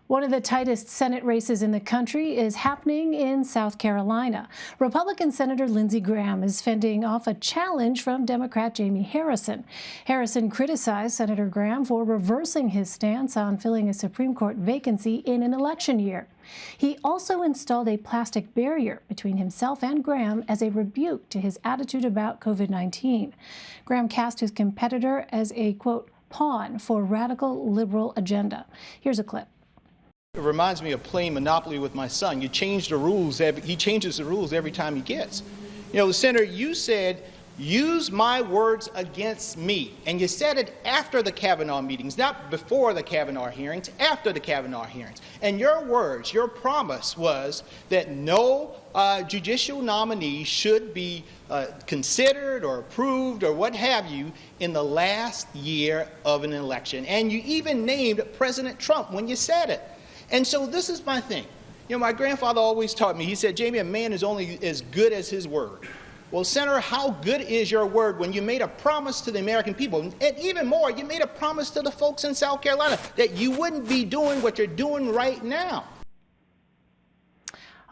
One of the tightest Senate races in the country is happening in South Carolina. Republican Senator Lindsey Graham is fending off a challenge from Democrat Jaime Harrison. Harrison criticized Senator Graham for reversing his stance on filling a Supreme Court vacancy in an election year. He also installed a plastic barrier between himself and Graham as a rebuke to his attitude about COVID-19. Graham cast his competitor as a, quote, pawn for radical liberal agenda. Here's a clip. It reminds me of playing Monopoly with my son. You change the rules, he changes the rules every time he gets. You know, Senator, you said, use my words against me. And you said it after the Kavanaugh meetings, not before the Kavanaugh hearings, after the Kavanaugh hearings. And your words, your promise was that no judicial nominee should be considered or approved or what have you in the last year of an election. And you even named President Trump when you said it. And so this is my thing. You know, my grandfather always taught me, he said, Jamie, a man is only as good as his word. Well, Senator, how good is your word when you made a promise to the American people? And even more, you made a promise to the folks in South Carolina that you wouldn't be doing what you're doing right now.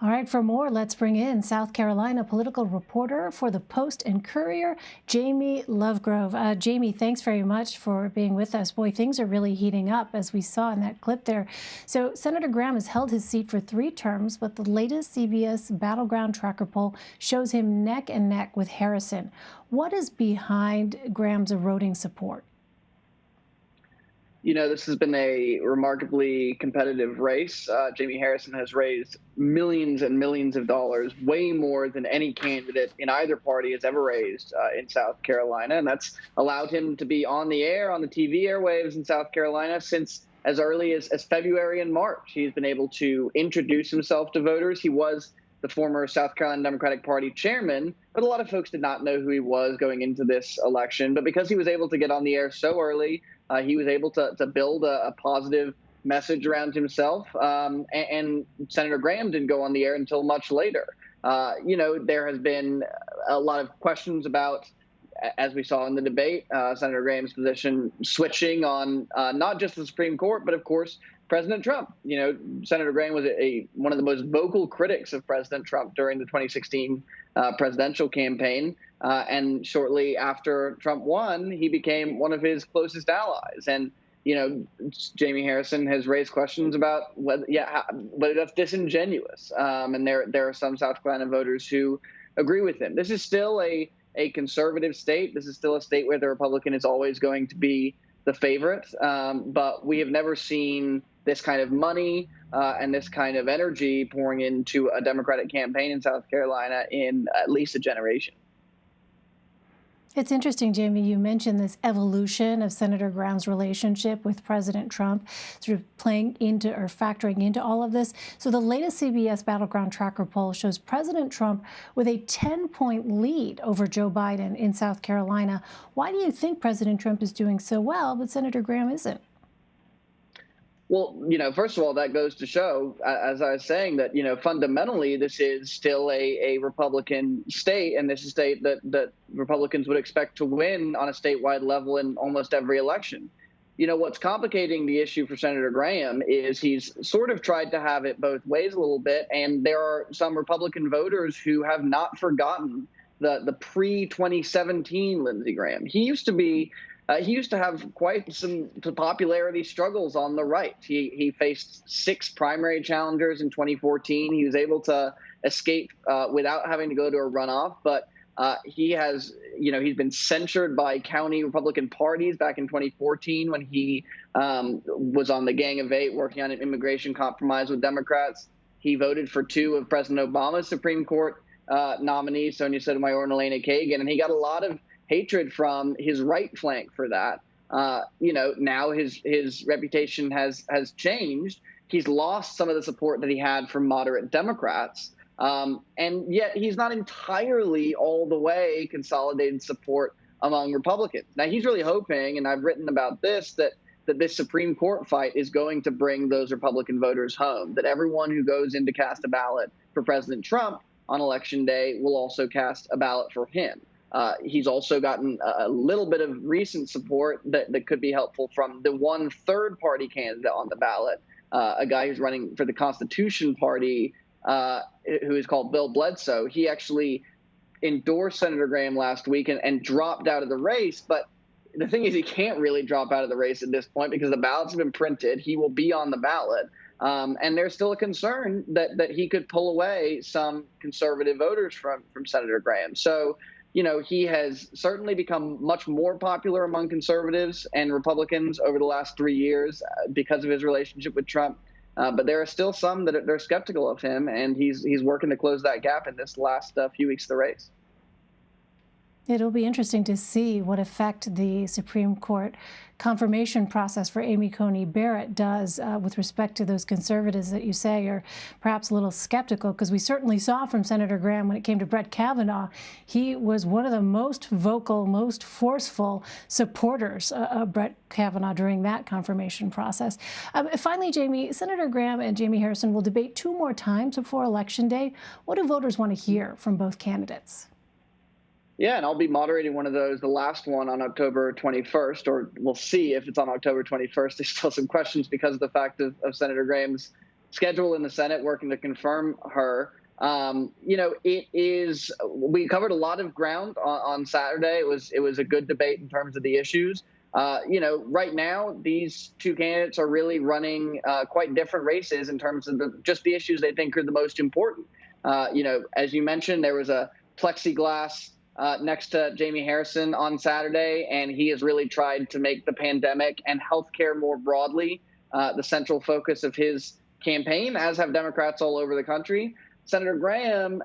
All right, for more, let's bring in South Carolina political reporter for the Post and Courier, Jaime Lovegrove. Jaime, thanks very much for being with us. Boy, things are really heating up, as we saw in that clip there. So Senator Graham has held his seat for 3 terms, but the latest CBS Battleground Tracker poll shows him neck and neck with Harrison. What is behind Graham's eroding support? You know, this has been a remarkably competitive race. Jaime Harrison has raised millions and millions of dollars, way more than any candidate in either party has ever raised in South Carolina. And that's allowed him to be on the air, on the TV airwaves in South Carolina since as early as February and March. He's been able to introduce himself to voters. He was the former South Carolina Democratic Party chairman, but a lot of folks did not know who he was going into this election. But because he was able to get on the air so early, he was able to build a positive message around himself. And Senator Graham didn't go on the air until much later. You know, there has been a lot of questions about, as we saw in the debate, Senator Graham's position switching on not just the Supreme Court, but of course, President Trump. You know, Senator Graham was one of the most vocal critics of President Trump during the 2016 presidential campaign. And shortly after Trump won, he became one of his closest allies. And, you know, Jaime Harrison has raised questions about whether that's disingenuous. And there are some South Carolina voters who agree with him. This is still a conservative state. This is still a state where the Republican is always going to be the favorite. But we have never seen this kind of money and this kind of energy pouring into a Democratic campaign in South Carolina in at least a generation. It's interesting, Jaime, you mentioned this evolution of Senator Graham's relationship with President Trump, sort of playing into or factoring into all of this. So the latest CBS Battleground Tracker poll shows President Trump with a 10-point lead over Joe Biden in South Carolina. Why do you think President Trump is doing so well, but Senator Graham isn't? Well, you know, first of all, that goes to show, as I was saying, that, you know, fundamentally, this is still a Republican state, and this is a state that Republicans would expect to win on a statewide level in almost every election. You know, what's complicating the issue for Senator Graham is he's sort of tried to have it both ways a little bit, and there are some Republican voters who have not forgotten the pre-2017 Lindsey Graham. He used to have quite some popularity struggles on the right. He faced 6 primary challengers in 2014. He was able to escape without having to go to a runoff, but he has, you know, he's been censured by county Republican parties back in 2014 when he was on the Gang of 8 working on an immigration compromise with Democrats. He voted for 2 of President Obama's Supreme Court nominees, Sonia Sotomayor and Elena Kagan, and he got a lot of hatred from his right flank for that. You know, now his reputation has changed. He's lost some of the support that he had from moderate Democrats. And yet he's not entirely all the way consolidated support among Republicans. Now, he's really hoping, and I've written about this, that this Supreme Court fight is going to bring those Republican voters home, that everyone who goes in to cast a ballot for President Trump on Election Day will also cast a ballot for him. He's also gotten a little bit of recent support that could be helpful from the one third-party candidate on the ballot, a guy who's running for the Constitution Party, who is called Bill Bledsoe. He actually endorsed Senator Graham last week and dropped out of the race. But the thing is, he can't really drop out of the race at this point because the ballots have been printed. He will be on the ballot. And there's still a concern that he could pull away some conservative voters from Senator Graham. So, he has certainly become much more popular among conservatives and Republicans over the last 3 years because of his relationship with Trump. But there are still some that they're skeptical of him, and he's working to close that gap in this last few weeks of the race. It'll be interesting to see what effect the Supreme Court confirmation process for Amy Coney Barrett does with respect to those conservatives that you say are perhaps a little skeptical, because we certainly saw from Senator Graham when it came to Brett Kavanaugh, he was one of the most vocal, most forceful supporters of Brett Kavanaugh during that confirmation process. Finally, Jamie, Senator Graham and Jaime Harrison will debate 2 more times before Election Day. What do voters want to hear from both candidates? Yeah, and I'll be moderating one of those, the last one on October 21st, or we'll see if it's on October 21st. There's still some questions because of the fact of Senator Graham's schedule in the Senate working to confirm her. We covered a lot of ground on Saturday. It was a good debate in terms of the issues. Right now, these 2 candidates are really running quite different races in terms of just the issues they think are the most important. As you mentioned, there was a plexiglass next to Jaime Harrison on Saturday, and he has really tried to make the pandemic and healthcare more broadly the central focus of his campaign, as have Democrats all over the country. Senator Graham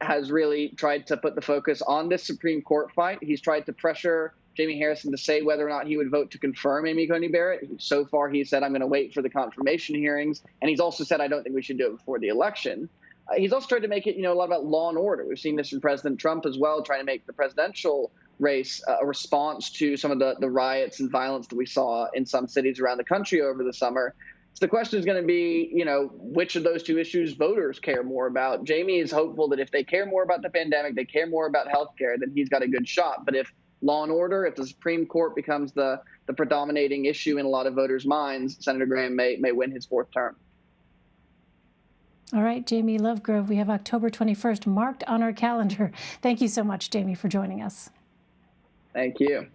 has really tried to put the focus on this Supreme Court fight. He's tried to pressure Jaime Harrison to say whether or not he would vote to confirm Amy Coney Barrett. So far, he said, I'm going to wait for the confirmation hearings. And he's also said, I don't think we should do it before the election. He's also tried to make it, a lot about law and order. We've seen this from President Trump as well, trying to make the presidential race a response to some of the riots and violence that we saw in some cities around the country over the summer. So the question is going to be, which of those 2 issues voters care more about. Jaime is hopeful that if they care more about the pandemic, they care more about health care, then he's got a good shot. But if law and order, if the Supreme Court becomes the predominating issue in a lot of voters' minds, Senator Graham may win his 4th term. All right, Jamie Lovegrove, we have October 21st marked on our calendar. Thank you so much, Jamie, for joining us. Thank you.